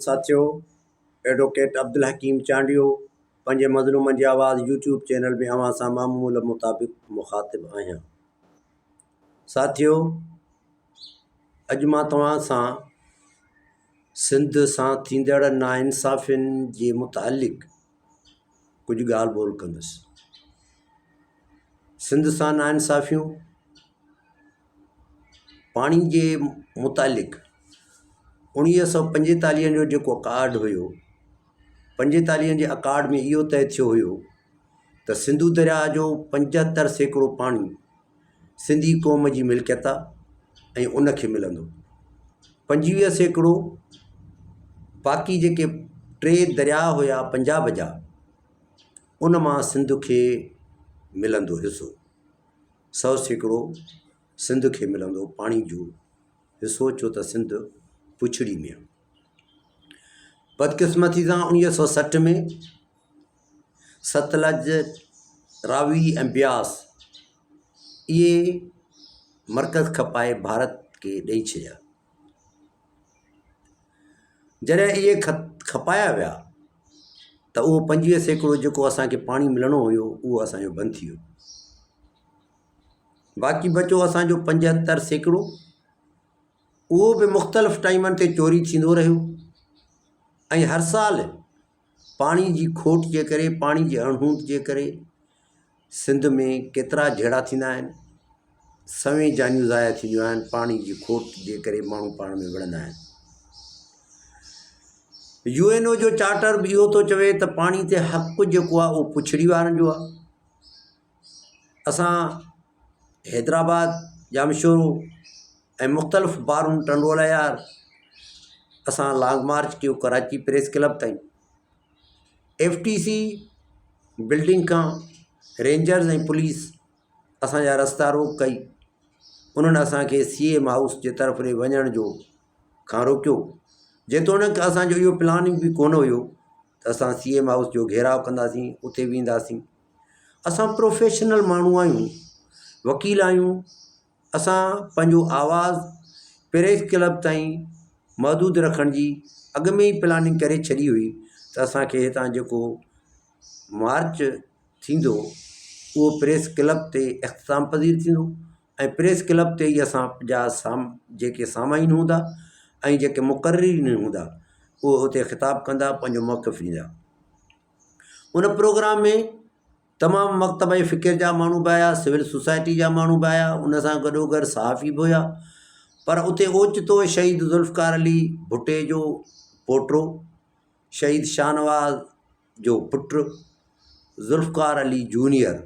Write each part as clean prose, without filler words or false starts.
साथियों, एडवोकेट अब्दुल हकीम चांडियो पंहिंजे मज़लूमनि जी आवाज़ यूट्यूब चैनल में अवां सां मामूल मुताबिक़ मुखातिब आहियां। साथियों, अॼु मां तव्हां सां सिंध सां थींदड़ नाइंसाफ़ियुनि जे मुतालिक़ कुझु ॻाल्हि ॿोल कंदुसि। सिंध सां नाइंसाफ़ियूं पाणी जे मुतालिक़ 1945 जो जेको अकार्ड हुयो, 45 जे अकार्ड में इहो तय थियो हुयो त सिंधु दरिया जो 75% पाणी सिंधी क़ौम जी मिल्कियत आहे ऐं उनखे मिलंदो। 25% बाक़ी जेके 3 दरिया हुया पंजाब जा, उन मां सिंध खे मिलंदो हिसो। 100% सिंध खे मिलंदो पाणी जो हिसो, छो त सिंध पुछड़ी में आहे। बदकिस्मती सां 1960 में सतलज, रावी ऐं ब्यास इहे मर्कज़ खपाए भारत खे ॾेई छॾिया। जॾहिं इहे खपाया विया त उहो 25% जेको असांखे पाणी मिलणो हुयो उहो असांजो बंदि थी वियो। बाक़ी बचो असांजो 75%, उहो बि मुख़्तलिफ़ टाइमनि ते चोरी थींदो रहियो ऐं हर साल पाणी जी खोट जे करे, पाणी जी अणहूंट जे करे सिंध में केतिरा झेड़ा थींदा आहिनि, सवें जानियूं ज़ाया थींदियूं आहिनि। पाणी जी खोट जे करे माण्हू पाण में विढ़ंदा आहिनि। UNO जो चार्टर बि इहो थो चवे त पाणी ते हक़ु जेको आहे उहो पुछड़ी वारनि जो आहे। असां हैदराबाद, जामशोरो ऐं मुख़्तलिफ़ बारून टंडोला यार असां लॉन्ग मार्च कयो कराची प्रेस क्लब ताईं। FTC बिल्डिंग खां रेंजर्स ऐं पुलिस असांजा रस्ता रोक कई। उन्हनि असांखे CM हाउस जे तरफ़ ॾे वञण जो खां रोकियो, जेतोणीकि असांजो इहो प्लानिंग बि कोन हुयो त असां CM हाउस जो घेराव कंदासीं, उते वेंदासीं। असां प्रोफेशनल माण्हू आहियूं, वकील आहियूं। असां पंहिंजो आवाज़ प्रेस क्लब ताईं महदूद रखण जी अॻ में ई प्लानिंग करे छॾी हुई त असांखे हितां जेको मार्च थींदो उहो प्रेस क्लब ते इख़्तिताम पज़ीर थींदो ऐं प्रेस क्लब ते ई असां जा जेके सामाईन हूंदा ऐं जेके मुक़र्रीन हूंदा उहो हुते ख़िताब कंदा, पंहिंजो मौक़िफ़ ॾींदा। उन प्रोग्राम में तमामु मकतब फ़िक्र जा माण्हू बि आया, सिविल सोसाइटी जा माण्हू बि आया, उन सां गॾोगॾु सहाफ़ी बि हुया। पर उते ओचितो शहीद ज़ुल्फ़कार अली भुट्टे जो पोटो, शहीद शाहनवाज़ जो पुटु ज़ुल्फ़कार अली जूनियर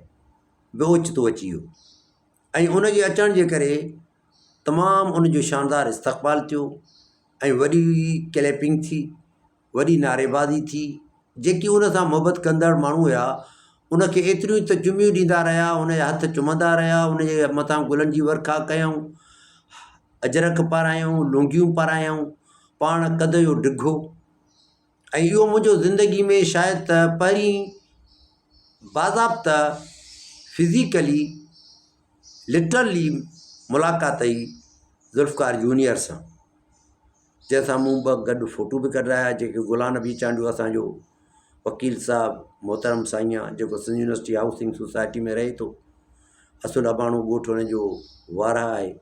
बि ओचितो अची वियो ऐं उनजे अचण जे करे तमामु उनजो शानदार इस्तक़बाल थियो ऐं वॾी क्लैपिंग थी, वॾी नारेबाज़ी थी। जेकी उन सां मुहबत कंदड़ माण्हू हुया उनखे एतिरियूं त चुमियूं ॾींदा रहिया, उनजा हथ चुमंदा रहिया, उनजे मथां गुलनि जी वर्खा कयूं, अजरक पारायूं, लुंगियूं पारायूं, पाण कद जो डिघो। ऐं इहो मुंहिंजो ज़िंदगी में शायदि त पहिरीं बाज़ाब्ता फिज़िकली लिटरली मुलाक़ात ई ज़ुल्फ़कार जूनियर सां, जंहिंसां मूं गॾु फ़ोटो बि कढाया। जेके गुलाम नबी चांडियो असांजो वकील साहब मोहतरम साईं, जेको सिंध यूनिवर्सिटी हाउसिंग सोसाइटी में रहे थो, असुल अबाणो ॻोठु हुनजो वारा आहे।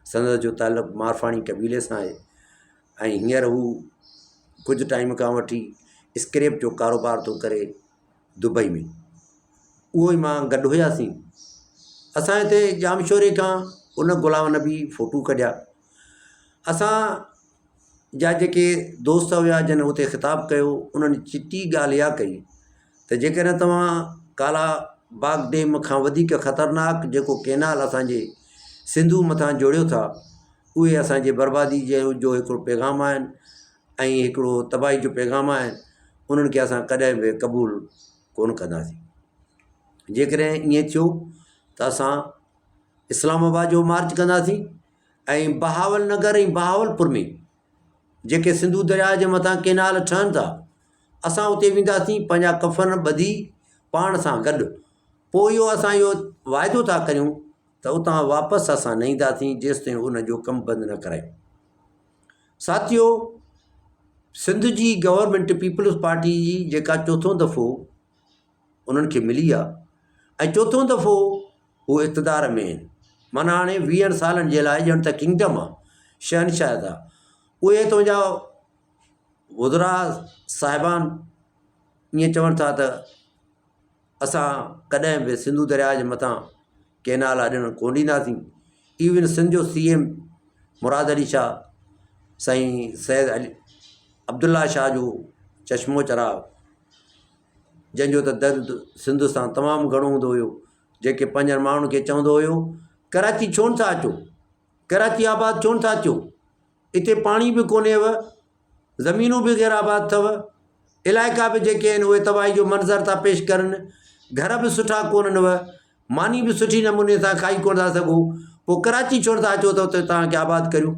संदसि जो तालुक़ु मारफाणी क़बीले सां आहे ऐं हींअर हू कुझु टाइम खां वठी स्क्रैप जो कारोबार थो करे दुबई में। उहो ई मां गॾु हुयासीं। असां हिते जामशोरे खां उन गुलाम नबी फ़ोटू कढिया। असां जा जेके दोस्त हुया जिन हुते ख़िताबु कयो, उन्हनि चिटी ॻाल्हि इहा कई त जेकॾहिं तव्हां काला बाग डैम खां वधीक ख़तरनाक जेको कैनाल असांजे सिंधु मथां जोड़ियो था, उहे असांजे बर्बादी जो हिकिड़ो पैगाम आहिनि ऐं हिकिड़ो तबाही जो पैगाम आहिनि, उन्हनि खे असां कॾहिं बि क़बूल कोन कंदासीं। जेकॾहिं ईअं थियो त असां इस्लामाबाद जो मार्च कंदासीं ऐं बहावल नगर ऐं बहावलपुर में जेके सिंधु दरिया जे मथां कैनाल ठहनि था, असां उते वेंदासीं पंहिंजा कफ़न ॿधी पाण सां गॾु। पोइ इहो असां इहो वाइदो था करियूं त उतां वापसि असां न ईंदासीं जेसिताईं उनजो कमु बंदि न करायूं। साथियो, सिंध जी गवर्नमेंट पीपल्स पार्टी जी जेका चोथों दफ़ो उन्हनि खे मिली आहे ऐं चोथों दफ़ो उहे इक़्तिदार में आहिनि। माना हाणे 20 सालनि जे लाइ ॼण त किंगडम आहे, शहनशाह आहे। उहे तुंहिंजा वुज़रा साहिबान ईअं चवनि था त असां कॾहिं बि सिंधू दरिया जे मथां केनाल ॾियणु कोन ॾींदासीं। इवन सिंध जो CM मुराद अली शाह, साईं सैद अब्दुल्ला शाह जो चश्मो चराग, जंहिंजो त दर्द सिंध सां तमामु घणो हूंदो हुयो, जेके पंहिंजनि माण्हुनि खे चवंदो हुयो कराची छो नथा अचो, कराची आबाद छो नथा अचो, हिते पाणी बि कोन्हेव, ज़मीनूं बि गैराबाद अथव, इलाइक़ा बि जेके आहिनि उहे तबाही जो मंज़र था पेश करनि, घर बि सुठा कोन्हनव, मानी बि सुठी नमूने सां खाई कोन था सघो, पोइ कराची छो नथा अचो त उते तव्हांखे आबाद करियूं।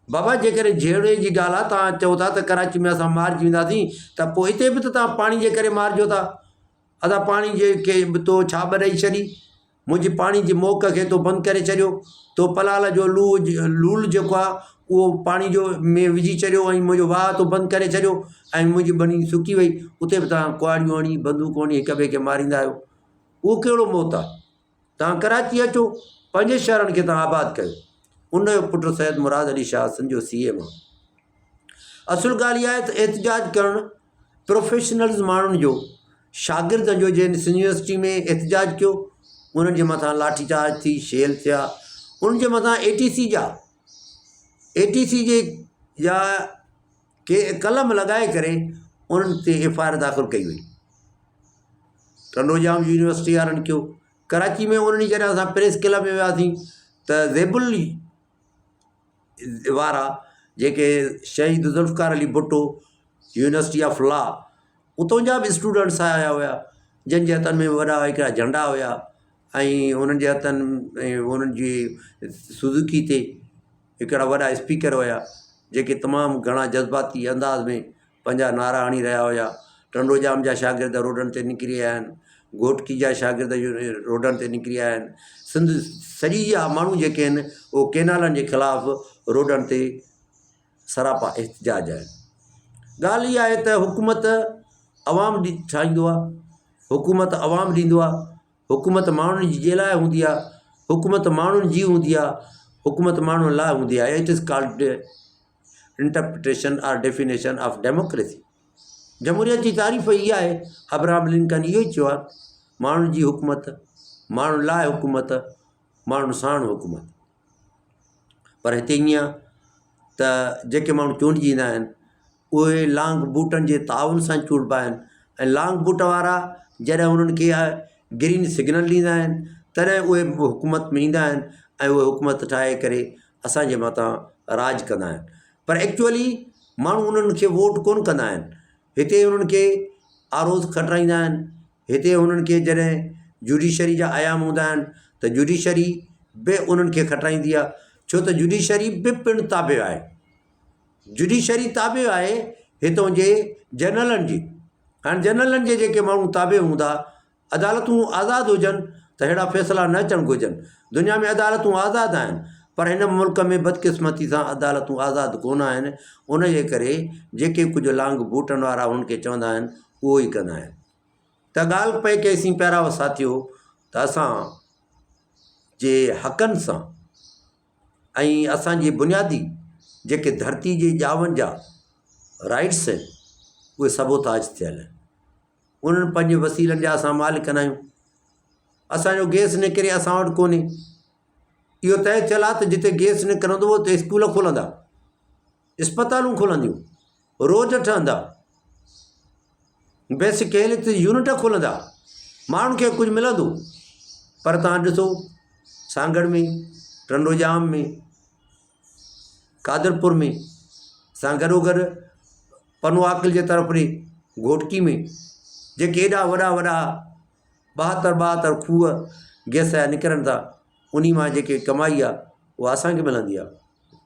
बाबा जेकॾहिं जहिड़े जी ॻाल्हि आहे, तव्हां चओ था त कराची में असां मारिजी वेंदासीं, त पोइ हिते बि त तव्हां पाणी जे करे मारिजो था। असां पाणी जे के तो छा ॾेई छॾी, मुंहिंजी पाणी जी मोक खे तो बंदि करे छॾियो, तो पलाल जो लूल जेको आहे उहो पाणी जो में विझी छॾियो ऐं मुंहिंजो वाह तो बंदि करे छॾियो ऐं मुंहिंजी बनी सुकी वई। उते बि तव्हां कुआड़ियूं हणी बंदूकूं हणी हिक ॿिए खे मारींदा आहियो। उहो कहिड़ो मौत आहे? तव्हां कराची अचो, पंहिंजे शहरनि खे तव्हां आबाद कयो। उनजो पुटु सैद मुराद अली शाह सिंध जो CM आहे। असुलु ॻाल्हि इहा आहे त एतिजाज करणु प्रोफेशनल्स माण्हुनि जो, शागिर्दनि जो, जंहिं सिंध यूनिवर्सिटी में एतिजाज कयो उन्हनि जे मथां लाठीचार्ज थी, शेल थिया, उन्हनि जे मथां ATC जा के कलम लॻाए करे उन्हनि ते FIR दाख़िल कई वई। टंडोजाम यूनिवर्सिटी वारनि कयो। कराची में उन्हनि जॾहिं असां प्रेस क्लब में वियासीं त ज़ेबुल वारा जेके Shaheed Zulfikar Ali Bhutto university of law, उतां जा बि स्टूडेंट्स आया हुया, जंहिंजे हथनि में वॾा हिकिड़ा झंडा हुया ऐं उन्हनि जे हथनि ऐं उन्हनि जी सुज़ुकी ते हिकिड़ा वॾा स्पीकर हुया, जेके तमामु घणा जज़्बाती अंदाज़ में पंहिंजा नारा हणी रहिया हुया। टंडोजाम जा शागिर्द रोडनि ते निकिरी आया आहिनि, घोटकी जा शागिर्द रोडनि ते निकिरी आया आहिनि। सिंध सॼी जा माण्हू जेके आहिनि उहो केनालनि जे ख़िलाफ़ु रोडनि ते सरापा एहतिजाज आहिनि। ॻाल्हि इहा आहे त हुकूमत अवाम ठाहींदो आहे, हुकूमत अवाम ॾींदो आहे, हुकूमत माण्हुनि जे लाइ हूंदी आहे, हुकूमत माण्हुनि जी हूंदी आहे, हुकूमत माण्हुनि लाइ हूंदी आहे। इट इज़ कॉल्ड इंटरप्रिटेशन और डेफिनेशन ऑफ डेमोक्रेसी। जमहूरियत जी तारीफ़ इहा आहे, अब्राहम लिंकन इहो ई चयो आहे, माण्हुनि जी हुकूमत, माण्हुनि लाइ हुकूमत, माण्हुनि साण हुकूमत। पर हिते ईअं आहे त जेके माण्हू चूंडिजी ईंदा आहिनि उहे लांग बूटनि जे ताउन सां चूंडिबा आहिनि ऐं लांग बूट वारा जॾहिं उन्हनि खे ग्रीन सिग्नल ॾींदा आहिनि तॾहिं उहे हुकूमत में ईंदा आहिनि ऐं उहे हुकूमत ठाहे करे असांजे मथां राज कंदा आहिनि। पर एक्चुअली माण्हू उन्हनि खे वोट कोन कंदा आहिनि। हिते उन्हनि खे आरोज़ खटाईंदा आहिनि। हिते उन्हनि खे जॾहिं जुडिशरी जा आयाम हूंदा आहिनि त जुडिशरी बि उन्हनि खे खटाईंदी आहे, छो त जुडिशरी बि पिणु ताबे आहे। जुडिशरी ताबे आहे हितां जे जनरलनि जी। हाणे जनरलनि जे जेके माण्हू ताबे हूंदा, अदालतूं आज़ादु हुजनि त अहिड़ा फ़ैसिला न अचणु घुरिजनि। दुनिया में अदालतूं आज़ादु आहिनि, पर हिन मुल्क में बदकिस्मती सां अदालतूं आज़ादु कोन आहिनि। उन जे करे जेके कुझु लांग बूटनि वारा हुनखे चवंदा आहिनि उहो ई कंदा आहिनि। त ॻाल्हि पए कईसीं पहिरियां साथियो त असां जे हक़नि सां ऐं असांजी बुनियादी जेके धरती जे ॼावनि जा राइट्स आहिनि उहे सबोताज थियल आहिनि। उन्हनि पंहिंजे वसीलनि जा असां मालिक न आहियूं। असांजो गैस निकिरे असां वटि कोन्हे। इहो तइ थियल आहे त जिते गैस निकिरंदो उते स्कूल खुलंदा, इस्पतालूं खुलंदियूं, रोड ठहंदा, बेसिक हेल्थ यूनिट खुलंदा, माण्हुनि खे कुझु मिलंदो। पर तव्हां ॾिसो सांगड़ में, टंडोजाम में, कादरपुर में, सां गॾोगॾु पनवाकिल जे तरफ़ ॾे घोटकी में जेके एॾा वॾा वॾा 72 खूह गैस जा निकिरनि था, उन मां जेके कमाई आहे उहा असांखे मिलंदी आहे,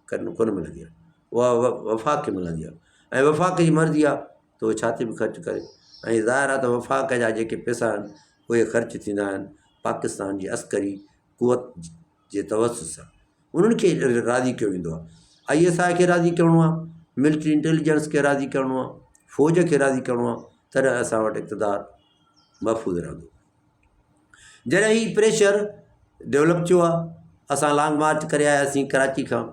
कोन मिलंदी आहे, उहा वफ़ाक़ खे मिलंदी आहे। ऐं वफ़ाक़ जी मर्ज़ी आहे त उहे छा ते बि ख़र्चु करे। ऐं ज़ाहिर आहे त वफ़ाक़ जा जेके पैसा आहिनि उहे ख़र्चु थींदा आहिनि पाकिस्तान जी अस्करी कुवत जे तवसुस सां। उन्हनि खे राज़ी कयो वेंदो आहे। ISI खे राज़ी करिणो आहे मिलिट्री इंटेलिजेंस खे राज़ी करिणो आहे, फ़ौज खे राज़ी करिणो आहे, तॾहिं असां वटि इक़्तिदार महफ़ूज़ रहंदो। जॾहिं ही प्रेशर डेवलप थियो आहे, असां लॉन्ग मार्च करे आयासीं कराची खां,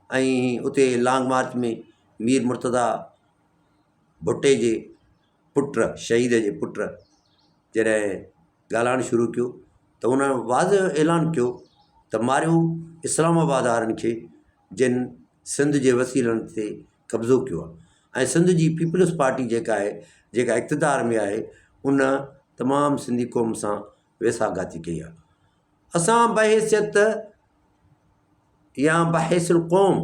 ऐं उते लॉन्ग मार्च में मीर मुर्तज़ा भुट्टे जे पुट, शहीद जे पुट जॾहिं ॻाल्हाइणु शुरू कयो त हुन वाज़ ऐलान कयो त मारियो इस्लामाबाद वारनि खे जिन सिंध जे वसीलनि ते कब्ज़ो कयो आहे। ऐं सिंध जी पीपल्स पार्टी जेका आहे, जेका इक़्तिदार में आहे, उन तमामु सिंधी क़ौम सां वेसागाती कई आहे। असां बहैसियत या बहैसिल क़ौम,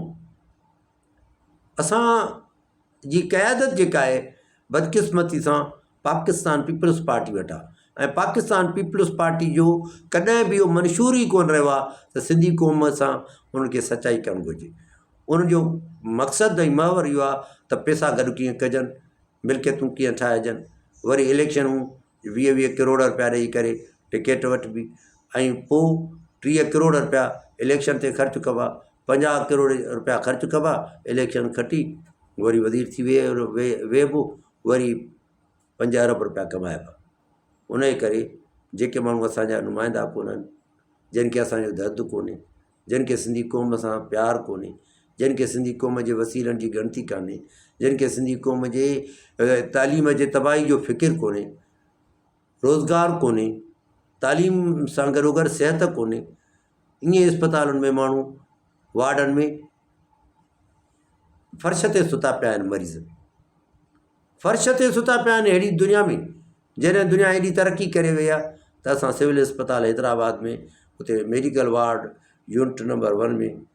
असां जी क़यादत जेका आहे बदकिस्मती सां पाकिस्तान पीपल्स पार्टी वटि आहे। ऐं पाकिस्तान पीपल्स पार्टी जो कॾहिं बि इहो मंशूर ई कोन रहियो आहे त सिंधी क़ौम सां उनखे सचाई करणु घुरिजे। उनजो मक़सदु ऐं महवर इहो आहे त पैसा गॾु कीअं कजनि, मिल्कियतूं कीअं ठाहिजनि, वरी इलेक्शनूं 20-20 करोड़ रुपया ॾेई करे टिकेट वठिबी, ऐं पोइ 30 करोड़ रुपया इलेक्शन ते ख़र्चु कबा, 50 करोड़ रुपया ख़र्चु कबा, इलेक्शन खटी वरी वज़ीर थी वेहबो, वरी 5 अरब रुपया कमाइबा। उन जे करे जेके माण्हू असांजा नुमाइंदा कोन्हनि, जिन खे असांजो दर्दु कोन्हे, जिन खे सिंधी क़ौम सां प्यारु कोन्हे, जिन खे सिंधी क़ौम जे वसीलनि जी ॻणती कान्हे, जिन खे सिंधी क़ौम जे तालीम जे तबाही जो फ़िकिर कोन्हे, रोज़गार कोन्हे, तालीम सां गॾोगॾु सिहत कोन्हे, ईअं इस्पतालुनि में माण्हू वार्डनि में फर्श ते सुता पिया आहिनि, मरीज़ फर्श ते सुता पिया आहिनि। अहिड़ी दुनिया में, जॾहिं दुनिया एॾी तरक़ी करे वई आहे त असां सिविल इस्पताल हैदराबाद में उते मेडिकल वार्ड यूनिट नंबर 1 में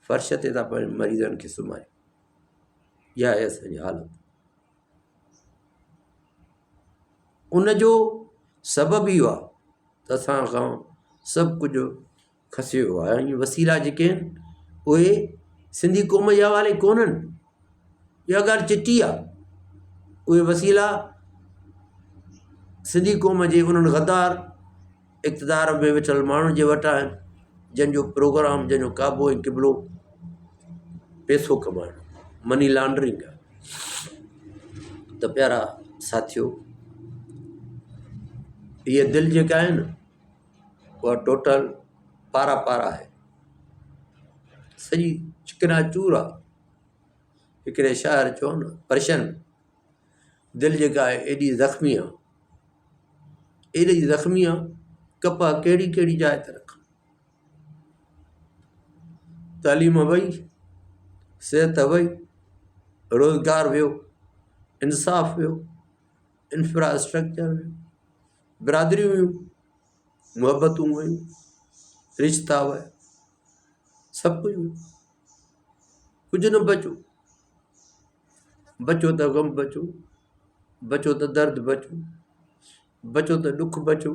फर्श ते था पंहिंजे मरीज़नि खे सुम्हारियूं। इहा आहे असांजी हालत। उनजो सबबु इहो आहे त असां खां सभु कुझु खसी वियो आहे। ऐं वसीला जेके आहिनि उहे सिंधी क़ौम जे हवाले कोन्हनि, इहा ॻाल्हि चिटी आहे। उहे वसीला सिंधी क़ौम जे उन्हनि गद्दार इक़्तिदार में वेठल माण्हुनि जे वटि आहिनि, जंहिंजो प्रोग्राम, जंहिंजो काबो ऐं क़िबलो पैसो कमाइणु, मनी लॉन्ड्रिंग आहे। त प्यारा साथियो, इहे दिलि जेका आहे न, उहा टोटल पारा पारा आहे, सॼी चिकना चूर आहे। हिकिड़े शाइर चयो न, पर्शन, दिलि जेका आहे एॾी ज़ख़्मी आहे, एॾी ज़ख़्मी आहे, कपा कहिड़ी कहिड़ी जाइ ते रखां। तालीम वई, सिहत वई, रोज़गार वियो, इंसाफ़ वियो, इंफ्रास्ट्रक्चर वियो, बिरादरियूं वियूं, मुहबतूं वयूं, रिश्ता विया, सभु कुझु वियो, कुझु न बचो। बचो त ग़म बचो, बचो त दर्द बचो, बचो त ॾुख बचो,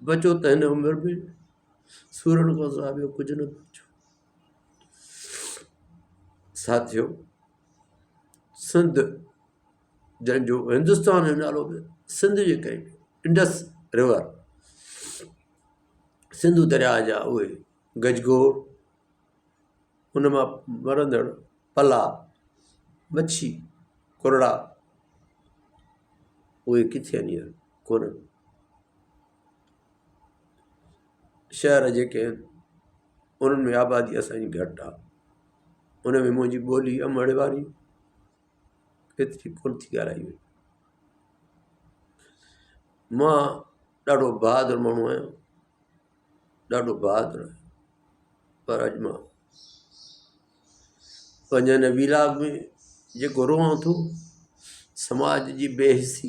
बचो त हिन उमिरि में सूरनि खां सवाइ ॿियो कुझु न बचो। साथियो, सिंध, जंहिंजो हिंदुस्तान जो नालो बि सिंध जे करे, इंडस रिवर, सिंधु दरिया जा उहे गजगोड़, उन मां मरंदड़ पला, मच्छी, कुरड़ा, उहे किथे आहिनि? हींअर कोन्हनि। शहर जेके आहिनि उन्हनि में आबादी असांजी घटि आहे, उन में मुंहिंजी ॿोली अमड़ वारी एतिरी कोन थी ॻाल्हाई वई। मां ॾाढो बहादुर माण्हू आहियां, ॾाढो बहादुर आहियां, पर अॼु मां पंहिंजे हिन वीलाग में जेको रोआं थो, समाज जी बेहिसी,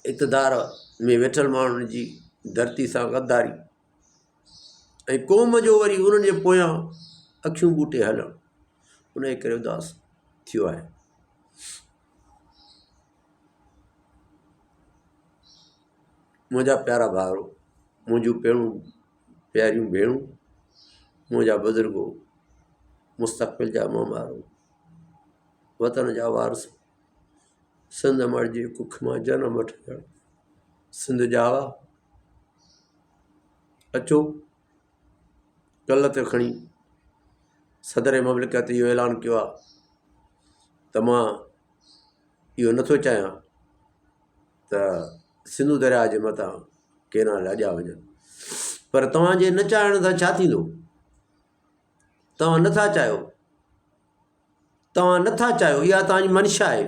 इक़्तिदार में वेठल माण्हुनि जी धरती सां गद्दारी, ऐं क़ौम जो वरी उन्हनि जे पोयां अखियूं ॿूटे हलणु, उन जे करे उदास थियो आहे। मुंहिंजा प्यारा भाउरो, मुंहिंजूं प्यारियूं भेणूं, मुंहिंजा बुज़ुर्गो, मुस्तक़बिल जा मामारो, वतन जा वारस, सिंध मड़ जे कुख मां जनम वठंदड़ सिंध जावा, अचो कल्ह ते खणी सदर ममलिकत इहो ऐलान कयो आहे त मां इहो नथो चाहियां त सिंधु दरिया जे मथां केनाल अॼा वञनि, पर तव्हांजे न चाहिण सां छा थींदो? तव्हां नथा चाहियो, इहा तव्हांजी मंशा आहे,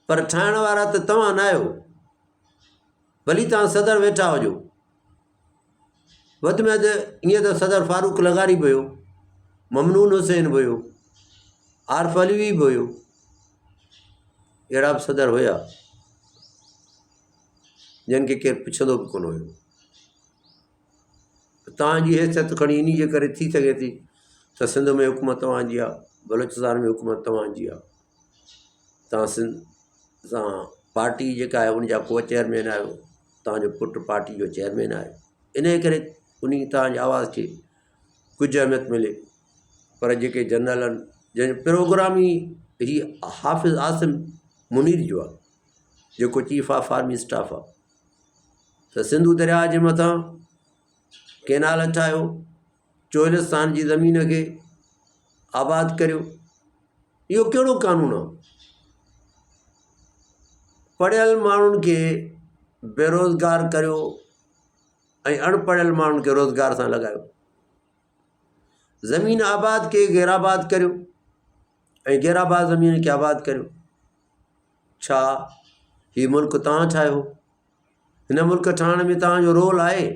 पर ठाहिण वारा त तव्हां न आहियो। भली तव्हां सदर वेठा हुजो, वधि में वधि ईअं त सदर फारूक लगारी बि हुयो, ममनून हुसैन बि हुयो, आरिफ अलवी बि हुयो, अहिड़ा बि सदर हुया जिन खे केरु पुछंदो बि कोन हुयो। तव्हांजी हैसियत खणी इन जे करे थी सघे थी त सिंध में हुकूमत तव्हांजी आहे, बलोचिस्तान में हुकूमत तव्हांजी आहे, तव्हां सिंध सां पार्टी जेका आहे उन जा को चेयरमैन आहियो, तव्हांजो पुटु पार्टी जो चेयरमैन आहे, इन करे उन तव्हांजी आवाज़ खे कुझु अहमियत मिले। पर जेके जनरल आहिनि जंहिंजो प्रोग्राम ई हीअ हाफ़िज़ आसिम मुनीर जो आहे, जेको चीफ ऑफ आर्मी स्टाफ आहे, त सिंधु दरिया जे मथां केनाल ठाहियो, चोलिस्तान जी ज़मीन खे आबाद करियो, इहो कहिड़ो कानून आहे? पढ़ियल माण्हुनि खे बेरोज़गार करियो ऐं अणपढ़ियल माण्हुनि खे रोज़गार सां लॻायो, ज़मीन आबाद खे गैराबाद करियो ऐं गैराबाद ज़मीन खे आबाद करियो। छा हीउ मुल्क तव्हां ठाहियो? हिन मुल्क ठाहिण में तव्हांजो रोल आहे?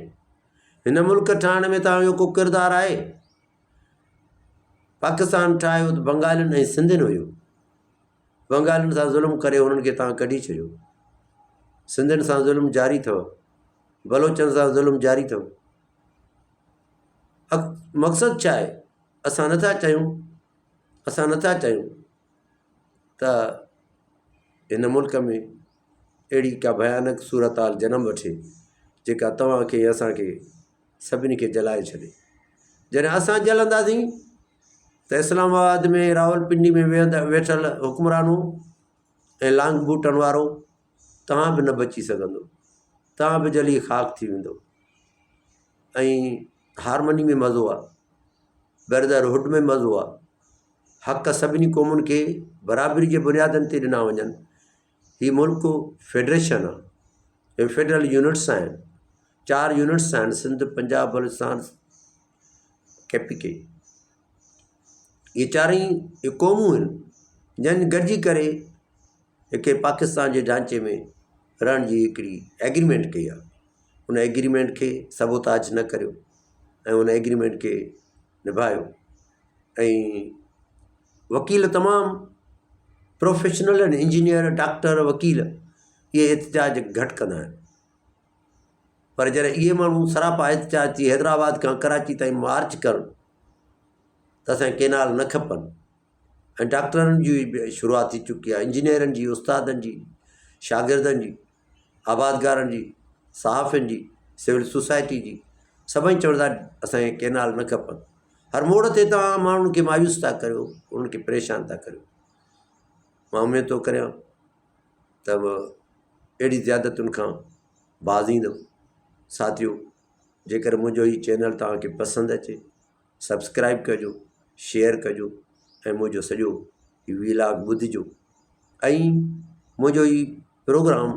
हिन मुल्क ठाहिण में तव्हांजो को किरदारु आहे? पाकिस्तान ठाहियो त बंगालियुनि ऐं सिंधियुनि हुयो, बंगालियुनि सां ज़ुल्म करे उन्हनि खे तव्हां कढी छॾियो, सिंधियुनि सां ज़ुल्म जारी अथव, बलोचनि सां ज़ुल्म जारी अथव। मक़सदु छा आहे? असां नथा चाहियूं त हिन मुल्क में अहिड़ी का भयानक सूरत हाल जनम वठे जेका तव्हांखे असांखे सभिनी खे जलाए छॾे। जॾहिं असां जलंदासीं त इस्लामाबाद में रावलपिंडी में वेठल हुकुमरानो ऐं लांग बूटनि वारो तव्हां बि न बची सघंदो, तव्हां बि जली ख़ाक थी वेंदो। ऐं हारमनी में मज़ो आहे, ब्रदरहुड में मज़ो आहे, हक़ सभिनी क़ौमुनि खे बराबरी जे बुनियादनि ते ॾिना वञनि। हीउ मुल्क फेडरेशन आहे, फेडरल यूनिट्स आहिनि, 4 यूनिट्स आहिनि, सिंध, पंजाब, बलोचिस्तान, KPK। ये चारई क़ौमूं आहिनि जंहिं गॾिजी करे हिकु पाकिस्तान जे ढांचे में रहण जी हिकिड़ी एग्रीमेंट कई आहे। उन एग्रीमेंट खे सबोताज न करियो ऐं उन एग्रीमेंट खे निभायो। ऐं वकील तमामु प्रोफेशनल आहिनि, इंजीनियर, डॉक्टर, वकील, इहे एहतिजाज घटि कंदा आहिनि। पर जॾहिं इहे माण्हू सरापा एहतिजाज थी हैदराबाद खां कराची ताईं मार्च कनि त असांखे केनाल न खपनि। ऐं डॉक्टरनि जी बि शुरूआत थी चुकी आहे, इंजीनियरनि जी, उस्तादनि जी, शागिर्दनि जी, आबादगारनि जी, सहाफ़ियुनि जी, सिविल सोसाइटी जी, सभई चवनि था असांखे केनाल न खपनि। हर मोड़ ते तव्हां माण्हुनि खे मायूस था करियो, उन्हनि खे परेशान था करियो। मां उमेद थो करियां त अहिड़ी ज़्यादतुनि खां बाज़ ईंदव। साथियो, जेकर मुंहिंजो हीउ चैनल तव्हांखे पसंदि अचे, सब्सक्राइब कजो, शेयर कजो ऐं मुंहिंजो सॼो हीउ व्लॉग ॿुधिजो। ऐं मुंहिंजो हीउ प्रोग्राम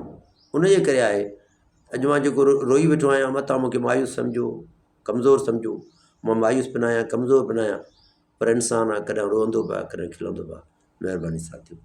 उन जे करे आहे, अॼु मां जेको रोई वेठो आहियां, मथां मूंखे मायूस सम्झो, कमज़ोर सम्झो, मां मायूस बि न आहियां, कमज़ोर बि न आहियां, पर इंसानु आहे, कॾहिं रोअंदो बि आहे, कॾहिं खिलंदो बि आहे। महिरबानी साथियो।